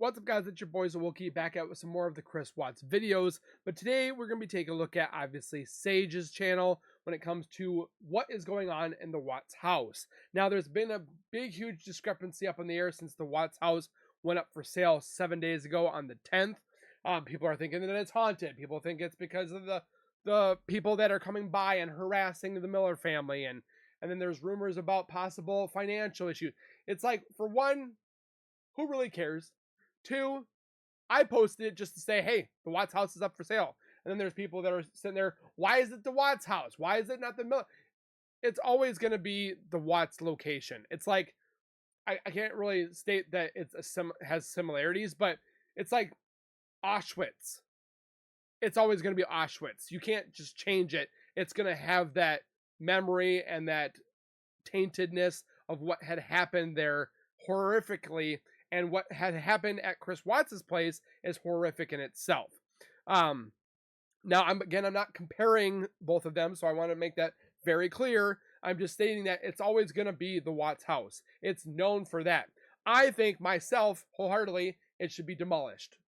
What's up, guys? It's your boys, and we'll keep back out with some more of the Chris Watts videos. But today we're going to be taking a look at, obviously, Sage's channel when it comes to what is going on in the Watts house. Now, there's been a big, huge discrepancy up in the air since the Watts house went up for sale 7 days ago on the 10th. People are thinking that it's haunted. People think it's because of the people that are coming by and harassing the Miller family. And then there's rumors about possible financial issues. It's like, for one, who really cares? Two, I posted it just to say, hey, the Watts house is up for sale. And then there's people that are sitting there, why is it the Watts house? Why is it not the Miller? It's always going to be the Watts location. It's like, I can't really state that it's has similarities, but it's like Auschwitz. It's always going to be Auschwitz. You can't just change it. It's going to have that memory and that taintedness of what had happened there horrifically. And what had happened at Chris Watts' place is horrific in itself. Now, I'm not comparing both of them, so I want to make that very clear. I'm just stating that it's always going to be the Watts house. It's known for that. I think myself, wholeheartedly, it should be demolished,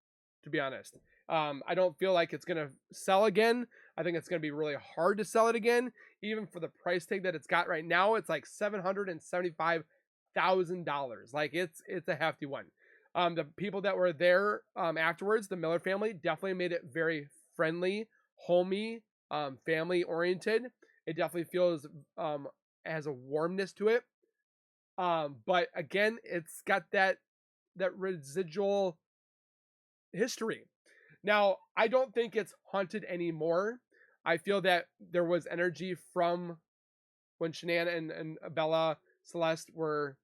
to be honest. I don't feel like it's going to sell again. I think it's going to be really hard to sell it again. Even for the price tag that it's got right now, it's like $775,000. Like it's a hefty one. The people that were there afterwards, the Miller family, definitely made it very friendly, homey, family oriented. It definitely feels has a warmness to it. But again, it's got that residual history. Now, I don't think it's haunted anymore. I feel that there was energy from when Shanann and Bella Celeste were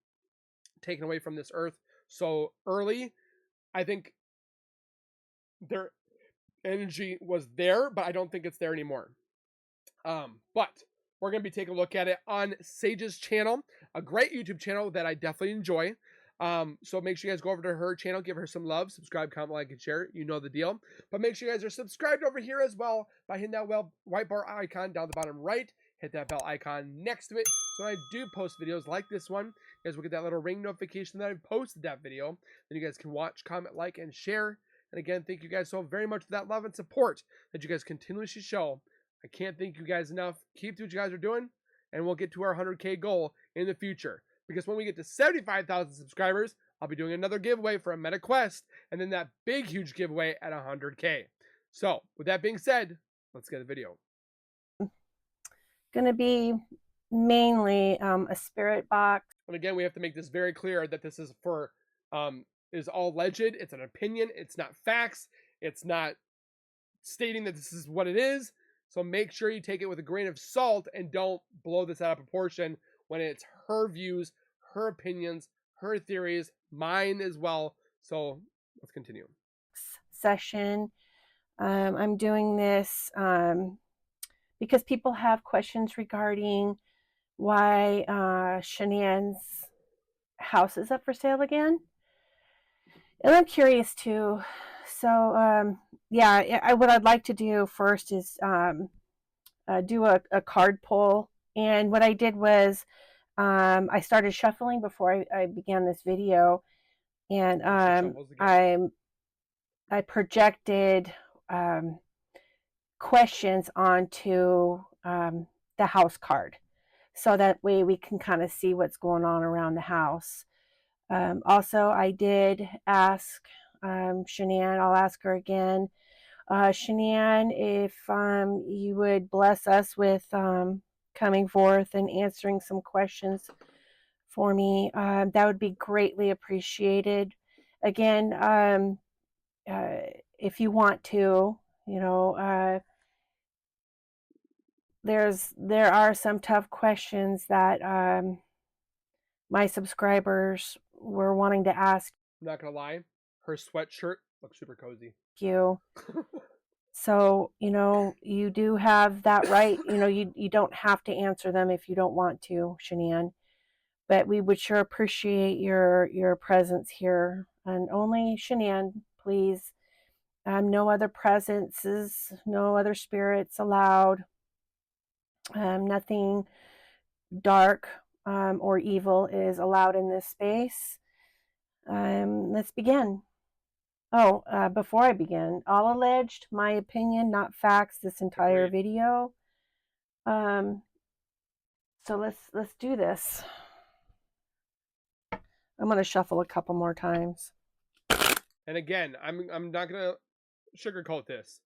taken away from this earth so early. I think their energy was there, but I don't think it's there anymore. But we're going to be taking a look at it on Sage's channel, a great YouTube channel that I definitely enjoy. So make sure you guys go over to her channel, give her some love, subscribe, comment, like, and share. You know the deal. But make sure you guys are subscribed over here as well by hitting that white bar icon down the bottom right. Hit that bell icon next to it. So when I do post videos like this one, you guys will get that little ring notification that I posted that video. Then you guys can watch, comment, like, and share. And again, thank you guys so very much for that love and support that you guys continuously show. I can't thank you guys enough. Keep doing what you guys are doing, and we'll get to our 100K goal in the future. Because when we get to 75,000 subscribers, I'll be doing another giveaway for a Meta Quest, and then that big, huge giveaway at 100K. So, with that being said, let's get a video. Going to be mainly a spirit box. And again, we have to make this very clear that this is for, is all alleged. It's an opinion. It's not facts. It's not stating that this is what it is. So make sure you take it with a grain of salt and don't blow this out of proportion when it's her views, her opinions, her theories, mine as well. So let's continue. Session. I'm doing this because people have questions regarding why Shanann's house is up for sale again. And I'm curious too. So yeah, what I'd like to do first is do a card pull. And what I did was I started shuffling before I began this video, and I projected questions onto the house card, so that way we can kind of see what's going on around the house. Also, I did ask Shanann, I'll ask her again. Shanann, if you would bless us with coming forth and answering some questions for me, that would be greatly appreciated. Again, if you want to, you know, there are some tough questions that my subscribers were wanting to ask. I'm not gonna lie, her sweatshirt looks super cozy. You. So, you know, you do have that right. You know, you don't have to answer them if you don't want to, Shanann. But we would sure appreciate your presence here. And only Shanann, please. No other presences, no other spirits allowed. Nothing dark or evil is allowed in this space. Let's begin. Oh, before I begin, all alleged, my opinion, not facts. This entire Agreed. video. Um, so let's do this. I'm gonna shuffle a couple more times. And again, I'm not gonna sugarcoat this.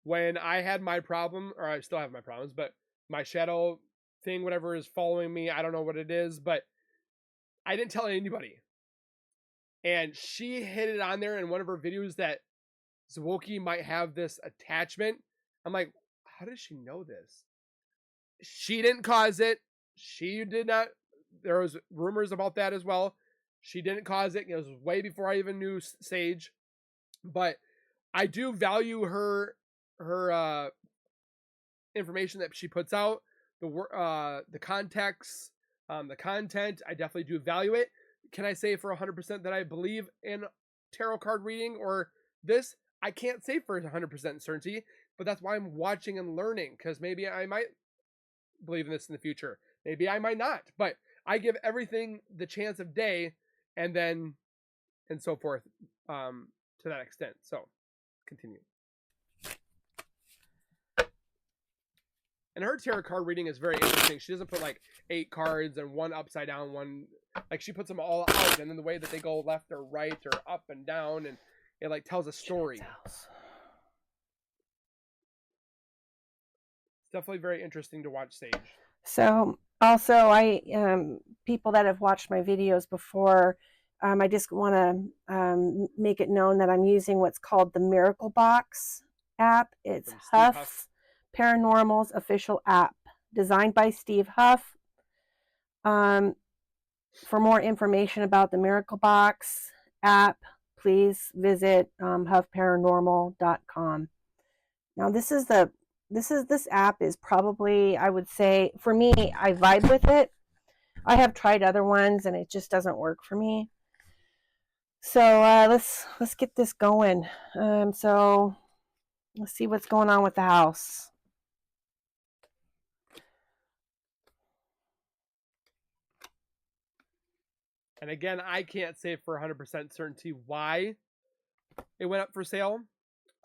When I had my problem, or I still have my problems, but my shadow thing, whatever is following me, I don't know what it is, but I didn't tell anybody. And she hit it on there in one of her videos that Zwoki might have this attachment. I'm like, how does she know this? She didn't cause it. She did not. There was rumors about that as well. She didn't cause it. It was way before I even knew Sage. But I do value her information that she puts out, the context, the content. I definitely do value it. Can I say for 100% that I believe in tarot card reading or this? I can't say for 100% certainty, but that's why I'm watching and learning, because maybe I might believe in this in the future. Maybe I might not, but I give everything the chance of day, and then and so forth, to that extent. So continue. And her tarot card reading is very interesting. She doesn't put like 8 cards and one upside down, one like she puts them all out, and then the way that they go left or right or up and down, and it like tells a story. It's definitely very interesting to watch Sage. So also, I people that have watched my videos before, I just want to make it known that I'm using what's called the Miracle Box app. It's Huff's Paranormal's official app, designed by Steve Huff. For more information about the Miracle Box app, please visit huffparanormal.com. Now, this app is probably, I would say, for me, I vibe with it. I have tried other ones and it just doesn't work for me. So let's get this going. So let's see what's going on with the house. And again, I can't say for 100% certainty why it went up for sale.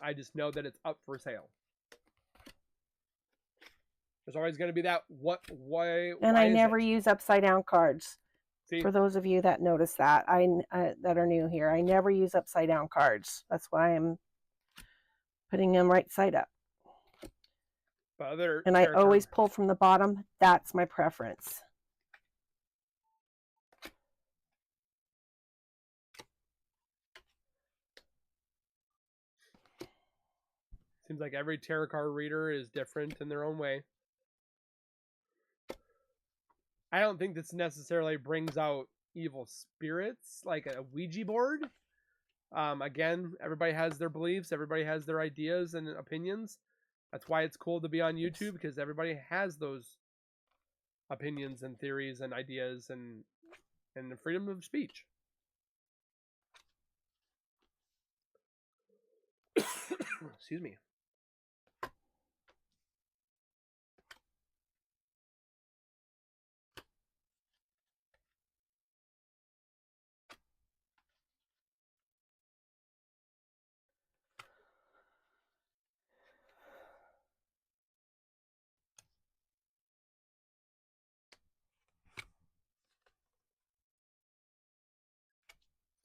I just know that it's up for sale. There's always going to be that why. And why I never use upside down cards. See? For those of you that notice that, that are new here, I never use upside down cards. That's why I'm putting them right side up. And I always pull from the bottom. That's my preference. Seems like every tarot card reader is different in their own way. I don't think this necessarily brings out evil spirits like a Ouija board. Again, everybody has their beliefs. Everybody has their ideas and opinions. That's why it's cool to be on YouTube, because everybody has those opinions and theories and ideas and the freedom of speech. Excuse me.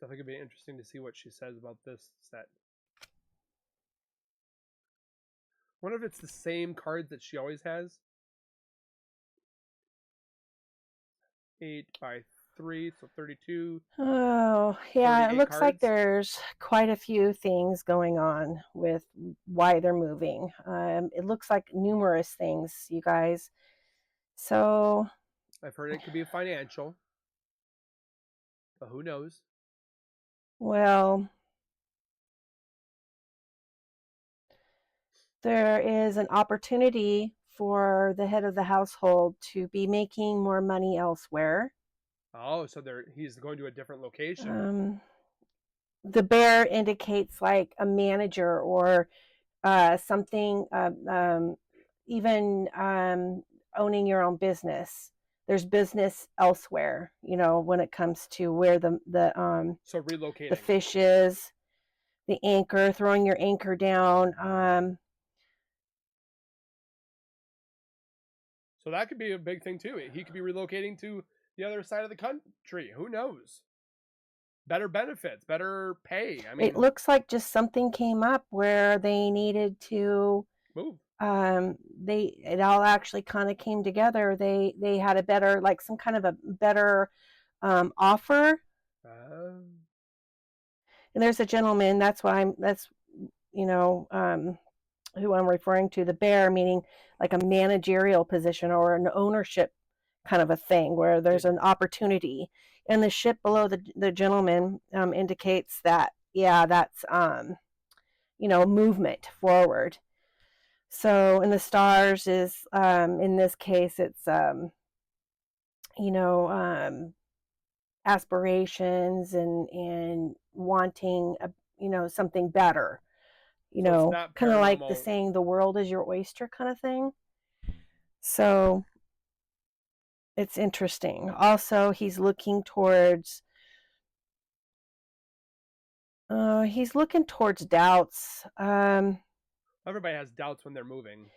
I think it'd be interesting to see what she says about this set. Wonder if it's the same cards that she always has. 8 by 3, so 32. Oh, yeah, it looks cards. Like there's quite a few things going on with why they're moving. It looks like numerous things, you guys. So I've heard it could be financial, but who knows? Well, there is an opportunity for the head of the household to be making more money elsewhere. Oh, so he's going to a different location. The bear indicates like a manager or something, even owning your own business. There's business elsewhere, you know, when it comes to where the so relocating. The fish is. the anchor, throwing your anchor down. So that could be a big thing too. He could be relocating to the other side of the country. Who knows? Better benefits, better pay. I It mean, looks like just something came up where they needed to move. it all actually kind of came together. They had a better, like some kind of a better offer. And there's a gentleman, that's you know who I'm referring to, the bear, meaning like a managerial position or an ownership kind of a thing where there's an opportunity. And the ship below the gentleman indicates that, yeah, that's movement forward. So in the stars is in this case it's you know aspirations and wanting something better, So it's not kind of like the paranormal. saying, the world is your oyster kind of thing. So it's interesting. Also, he's looking towards doubts. Everybody has doubts when they're moving.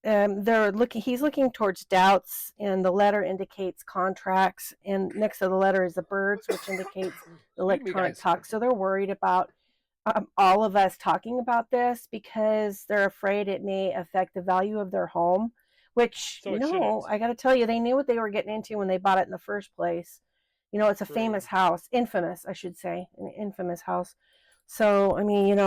He's looking towards doubts, and the letter indicates contracts, and next to the letter is the birds, which indicates Excuse me, electronic guys. talk. So they're worried about all of us talking about this because they're afraid it may affect the value of their home, which, So it shouldn't. I got to tell you, they knew what they were getting into when they bought it in the first place. It's a True. famous house, infamous, I should say, an infamous house. So, I mean,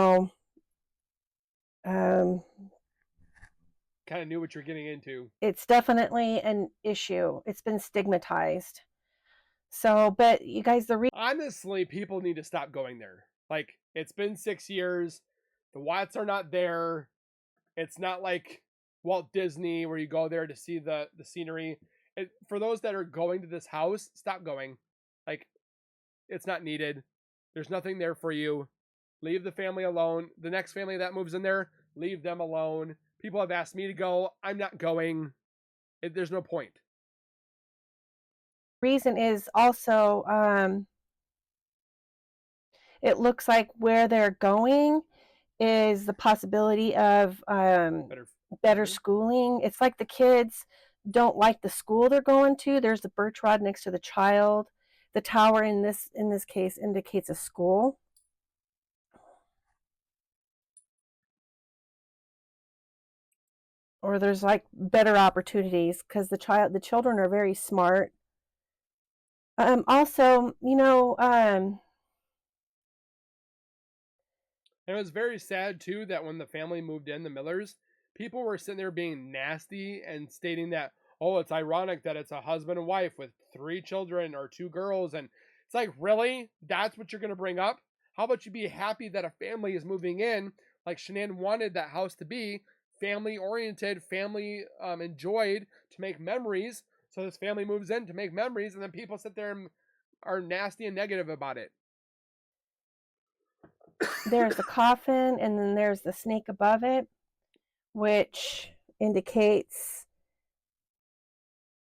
Kind of knew what you're getting into. it's definitely an issue. It's been stigmatized. So, but you guys, Honestly, people need to stop going there. Like, it's been 6 years. The Watts are not there. It's not like Walt Disney where you go there to see the scenery. For those that are going to this house, stop going. Like, it's not needed. There's nothing there for you. Leave the family alone. The next family that moves in there, leave them alone. People have asked me to go. I'm not going. There's no point. reason is also it looks like where they're going is the possibility of better schooling. It's like the kids don't like the school they're going to. There's the birch rod next to the child. The tower in this case indicates a school. Or there's like better opportunities because the children are very smart. Also, And it was very sad too that when the family moved in, the Millers, people were sitting there being nasty and stating that, oh, it's ironic that it's a husband and wife with 3 children or 2 girls. And it's like, really? That's what you're going to bring up? How about you be happy that a family is moving in, like Shanann wanted that house to be, family oriented, family enjoyed, to make memories. So this family moves in to make memories, and then people sit there and are nasty and negative about it. there's the coffin, and then there's the snake above it, which indicates,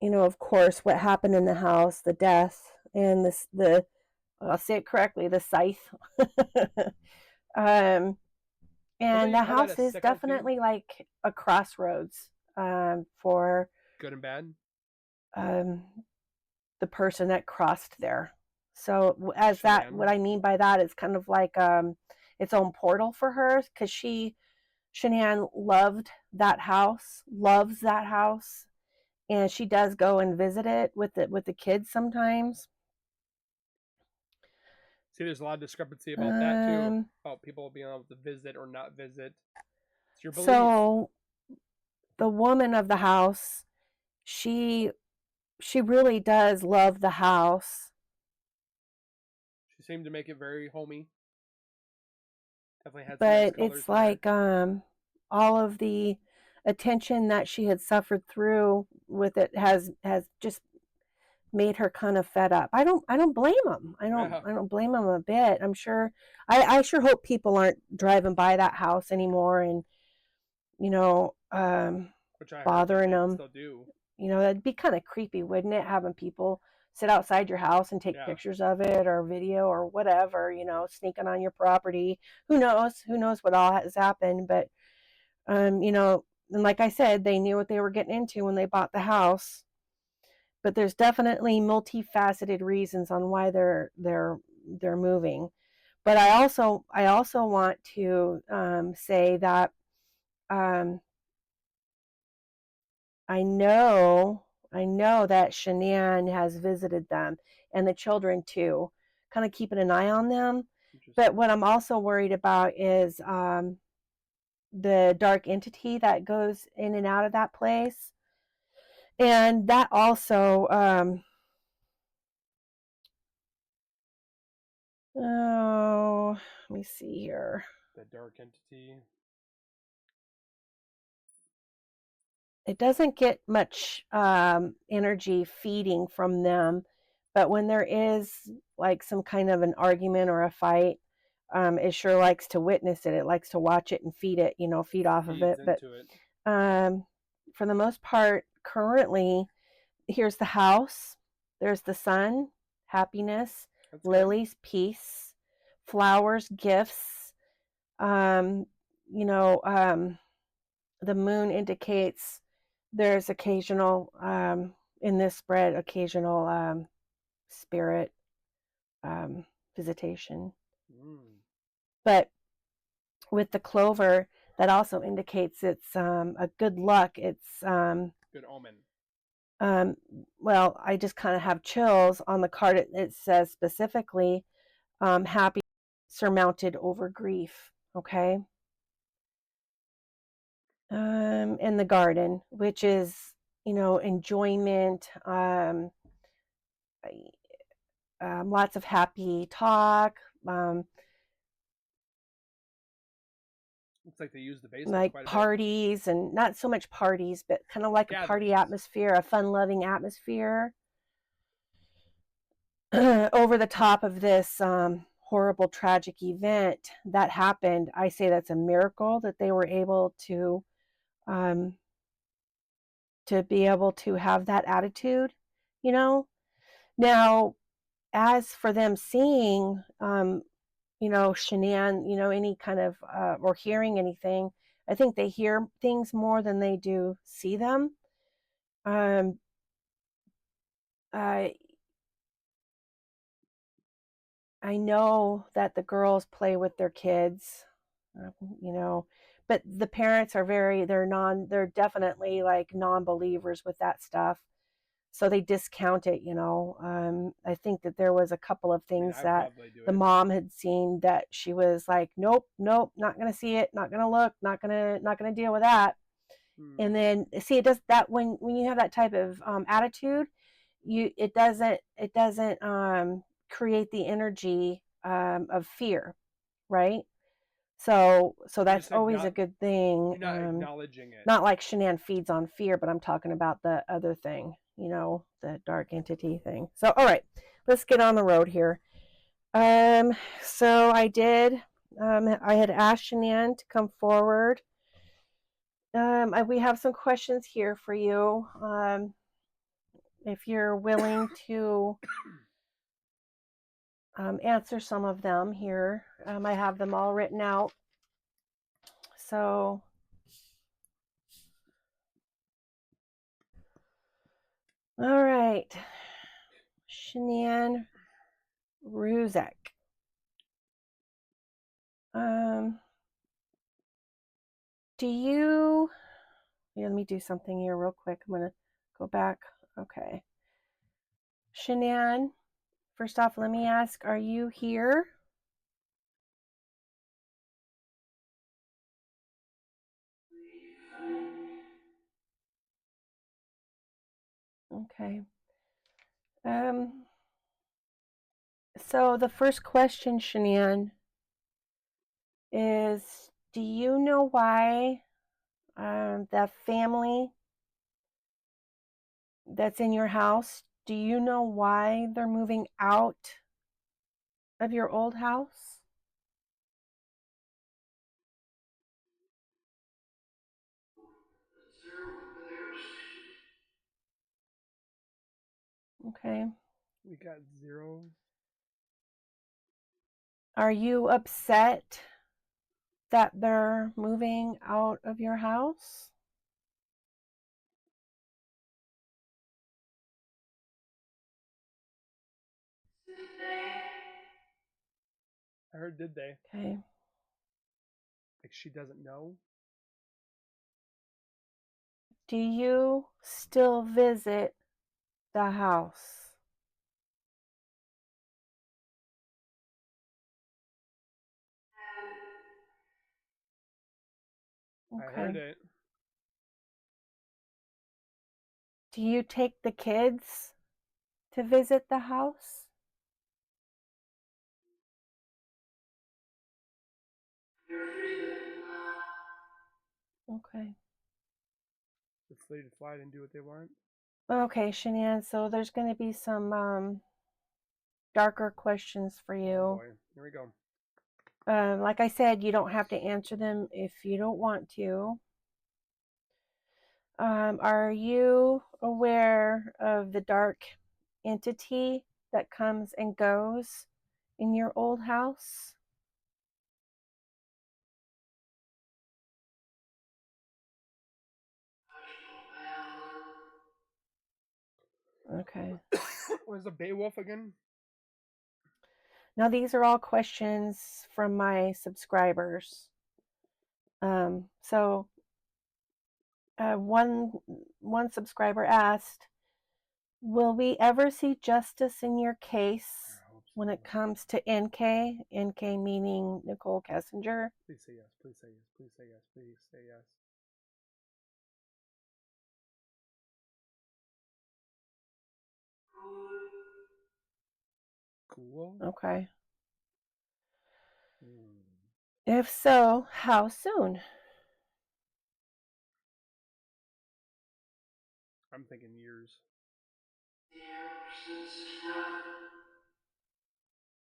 of course, what happened in the house, the death, and I'll say it correctly, the scythe. And the house is definitely like a crossroads for good and bad. The person that crossed there. So what I mean by that is kind of like its own portal for her, because Shanann loves that house, and she does go and visit it with the kids sometimes. See, there's a lot of discrepancy about that too, about people being able to visit or not visit. It's your belief. So the woman of the house, she really does love the house. She seemed to make it very homey. Definitely had some nice colors. But it's like all of the attention that she had suffered through with it has just made her kind of fed up. I don't blame them. I don't blame them a bit. I'm sure I sure hope people aren't driving by that house anymore and bothering them. Still do. That'd be kind of creepy, wouldn't it? Having people sit outside your house and take Yeah. pictures of it or video or whatever, sneaking on your property. Who knows? Who knows what all has happened? But, and like I said, they knew what they were getting into when they bought the house. But there's definitely multifaceted reasons on why they're moving. But I also want to say that um, I know that Shanann has visited them and the children too, kind of keeping an eye on them. But what I'm also worried about is the dark entity that goes in and out of that place, and that also. Oh, let me see here. The dark entity. It doesn't get much energy feeding from them, but when there is like some kind of an argument or a fight, it sure likes to witness it. It likes to watch it and feed it, feed off of it. But Into it. For the most part, currently, here's the house. There's the sun, happiness, That's lilies, peace, flowers, gifts. Um, you know, um, the moon indicates there's occasional in this spread occasional spirit um, visitation, but with the clover that also indicates it's a good luck. It's good omen. Well, I just kind of have chills on the card. It says specifically happy surmounted over grief. Okay. In the garden, which is, enjoyment, lots of happy talk, Looks like they use the basement like quite a parties, and not so much parties, but kind of like a party atmosphere, a fun-loving atmosphere. Over the top of this horrible, tragic event that happened, I say that's a miracle that they were able um, to be able to have that attitude, you know. Now, as for them seeing, Shanann, any kind of, or hearing anything, I think they hear things more than they do see them. Um, I I know that the girls play with their kids, uh, you know, but the parents are they're definitely like non-believers with that stuff. So they discount it. I think that there was a couple of things that the mom had seen that she was like, nope, nope, not going to see it, not going to look, not going to deal with that. And then see, it does that when you have that type of attitude, it doesn't create the energy of fear, right? So that's always a good thing. You're not acknowledging it. Not like Shanann feeds on fear, but I'm talking about the other thing, the dark entity thing. So all right, let's get on the road here. So I had asked Shanann to come forward. We have some questions here for you. If you're willing to answer some of them here, I have them all written out. So, all right, Shanann Ruzek. Let me do something here real quick. I'm going to go back. Okay. Shanann, first off, let me ask, are you here? Okay. So the first question, Shanann, is do you know why the family that's in your house, do you know why they're moving out of your old house? Okay. We got 0. Are you upset that they're moving out of your house? I heard, did they? Okay. Like she doesn't know? Do you still visit the house? I heard Okay. it. Do you take the kids to visit the house? Okay. They're free to fly and do what they want. Okay, Shanann, so there's going to be some darker questions for Oh you. boy. Here we go. Like I said, you don't have to answer them if you don't want to. Are you aware of the dark entity that comes and goes in your old house? Okay. Where's the Beowulf again? Now, these are all questions from my subscribers. So one subscriber asked, "Will we ever see justice in your case I hope so. when it comes to NK? NK meaning Nicole Kessinger." Please say yes. Please say yes. Please say yes. Please say yes. Cool. Okay. Hmm. If so, how soon? I'm thinking years.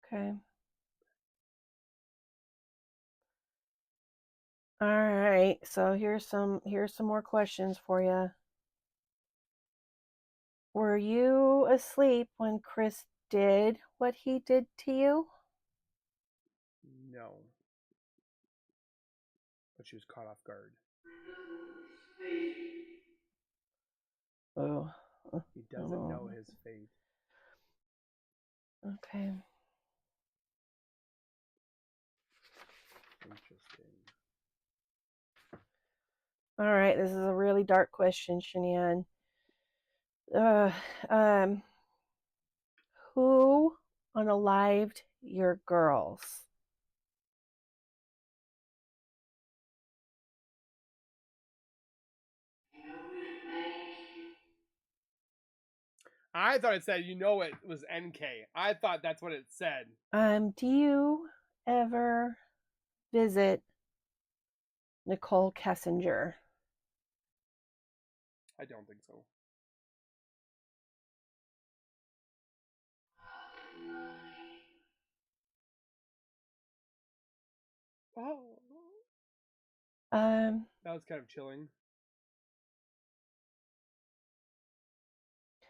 Okay. All right. So here's some more questions for you. Were you asleep when Chris did what he did to you? No. But she was caught off guard. Oh. He doesn't know his fate. Okay. Interesting. All right. This is a really dark question, Shanann. Uh, um, who unalived your girls? I thought it said, it was NK. I thought that's what it said. Do you ever visit Nicole Kessinger? I don't think so. Oh. Um, That was kind of chilling.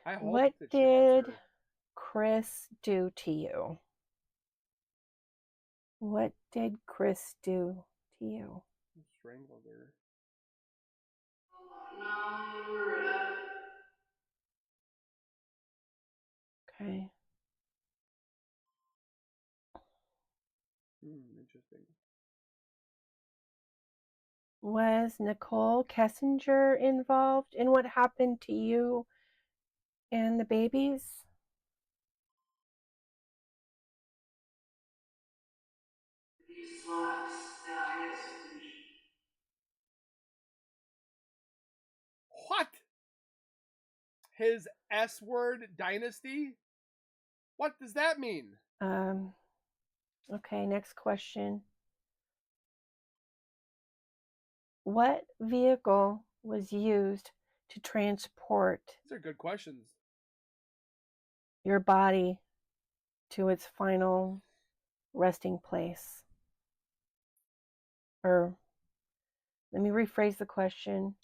I hope what that she lets did her. Chris do to you? What did Chris do to you? Strangle her. Okay. Interesting. Was Nicole Kessinger involved in what happened to you and the babies? What? His S word dynasty? What does that mean? Okay, next question. What vehicle was used to transport These are good questions. your body to its final resting place? Or let me rephrase the question.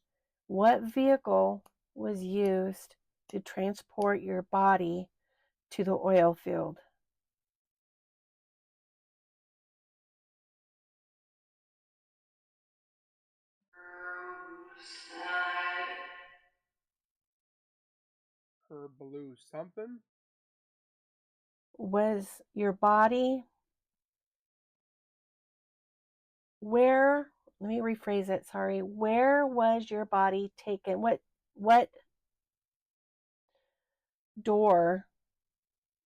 What vehicle was used to transport your body to the oil field? Her blue something. Was your body where, let me rephrase it, sorry. Where was your body taken? What door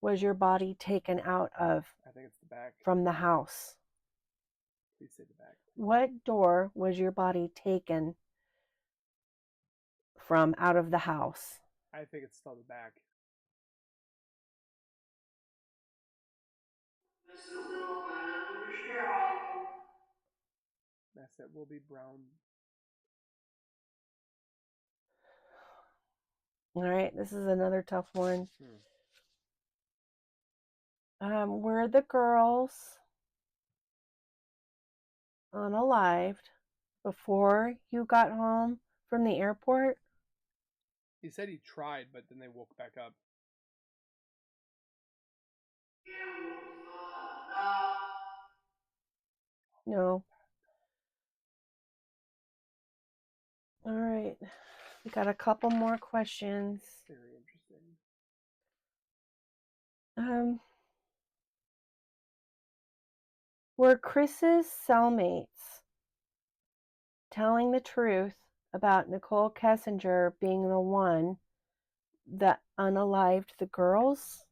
was your body taken out of I think it's the back. from the house? Please say the back. What door was your body taken from out of the house? I think it's still the back. That's it. Will be brown. All right, this is another tough one. Were the girls unalived before you got home from the airport? He said he tried, but then they woke back up. No. All right. We got a couple more questions. Very interesting. Were Chris's cellmates telling the truth about Nicole Kessinger being the one that unalived the girls?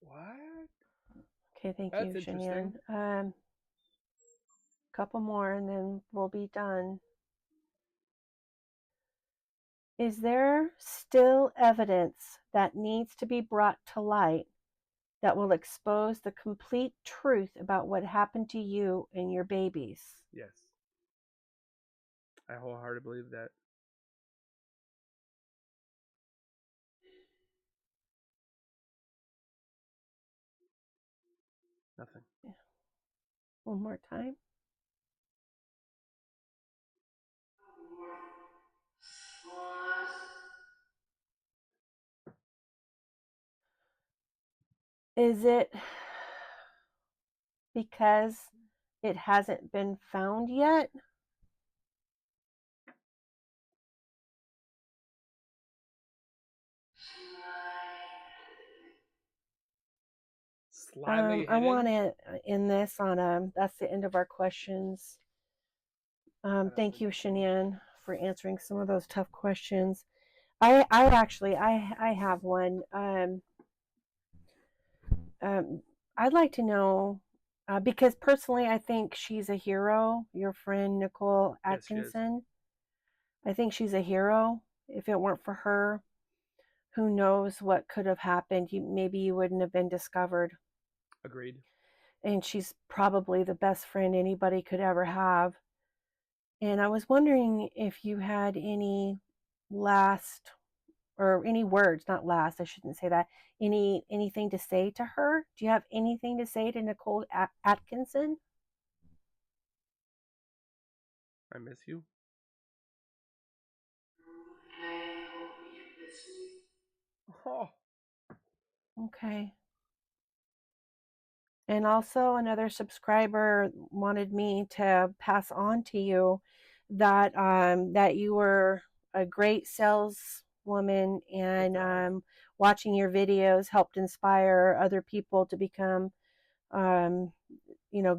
What? Okay, thank That's you, interesting. Shanann. Couple more and then we'll be done. Is there still evidence that needs to be brought to light that will expose the complete truth about what happened to you and your babies? Yes. I wholeheartedly believe that. Nothing. Yeah. One more time. Is it because it hasn't been found yet? Slyly I want hidden. to end this on that's the end of our questions. Thank you, Shanann, for answering some of those tough questions. I actually I have one. I'd like to know because personally I think she's a hero. Your friend Nicole Yes, she is. Atkinson. I think she's a hero. If it weren't for her, who knows what could have happened? Maybe you wouldn't have been discovered. Agreed. And she's probably the best friend anybody could ever have. And I was wondering if you had any last or any words, not last, I shouldn't say that. Anything to say to her? Do you have anything to say to Nicole Atkinson? I miss you. Oh. Okay. And also another subscriber wanted me to pass on to you that that you were a great saleswoman and watching your videos helped inspire other people to become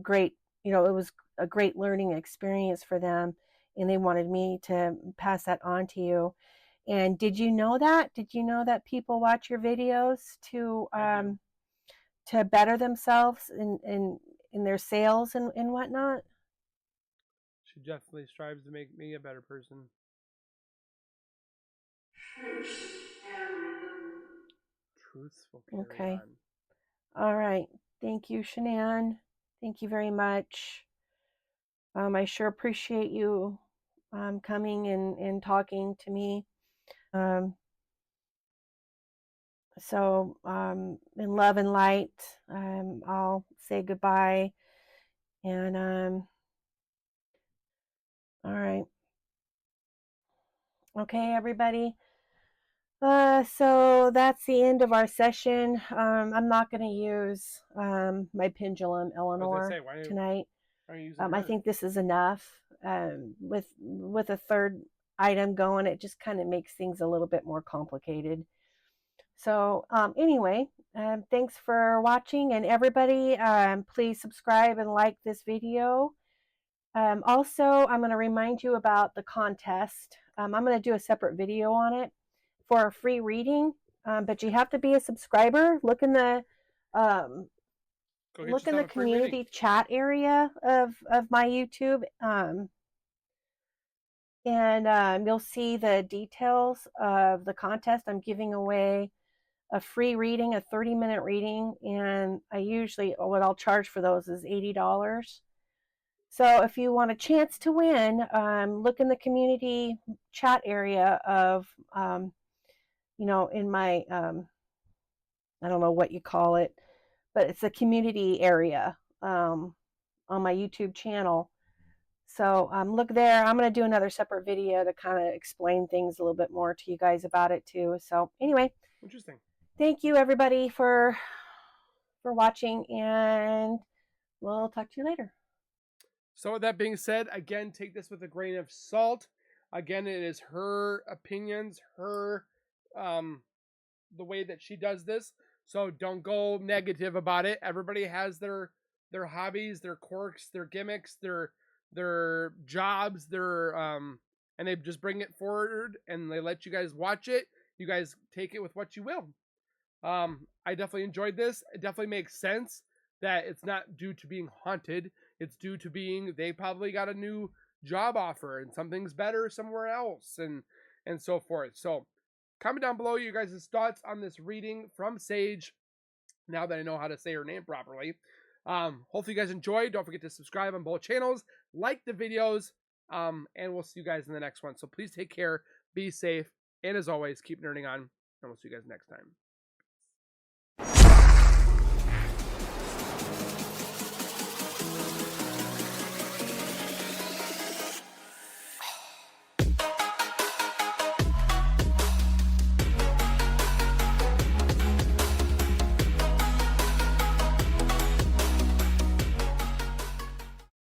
great. It was a great learning experience for them and they wanted me to pass that on to you. And did you know that? Did you know that people watch your videos to better themselves in their sales and whatnot? She definitely strives to make me a better person. Truths will carry Okay. on. All right. Thank you, Shanann. Thank you very much. I sure appreciate you coming and talking to me. So in love and light, I'll say goodbye. And all right. Okay, everybody. So that's the end of our session. I'm not going to use my pendulum, I was gonna Eleanor, say, why tonight. are you using I her? think this is enough. With a third item going, it just kind of makes things a little bit more complicated. So anyway, thanks for watching, and everybody, please subscribe and like this video. Also, I'm going to remind you about the contest. I'm going to do a separate video on it for a free reading, but you have to be a subscriber. Um, Go get look in yourself the a free reading. community chat area of my YouTube, and you'll see the details of the contest. I'm giving away a free reading, a 30-minute reading, and I usually, what I'll charge for those is $80. So if you want a chance to win, look in the community chat area of, in my, I don't know what you call it, but it's a community area on my YouTube channel. So look there. I'm going to do another separate video to kind of explain things a little bit more to you guys about it too. So anyway, Interesting. thank you everybody for watching, and we'll talk to you later. So with that being said, again, take this with a grain of salt. Again, it is her opinions, her the way that she does this. So don't go negative about it. Everybody has their hobbies, their quirks, their gimmicks, their jobs, their and they just bring it forward and they let you guys watch it. You guys take it with what you will. I definitely enjoyed this. It definitely makes sense that it's not due to being haunted. It's due to being they probably got a new job offer and something's better somewhere else and so forth. So comment down below you guys' thoughts on this reading from Sage. Now that I know how to say her name properly. Hopefully you guys enjoyed. Don't forget to subscribe on both channels, like the videos, and we'll see you guys in the next one. So please take care, be safe, and as always, keep nerding on, and we'll see you guys next time.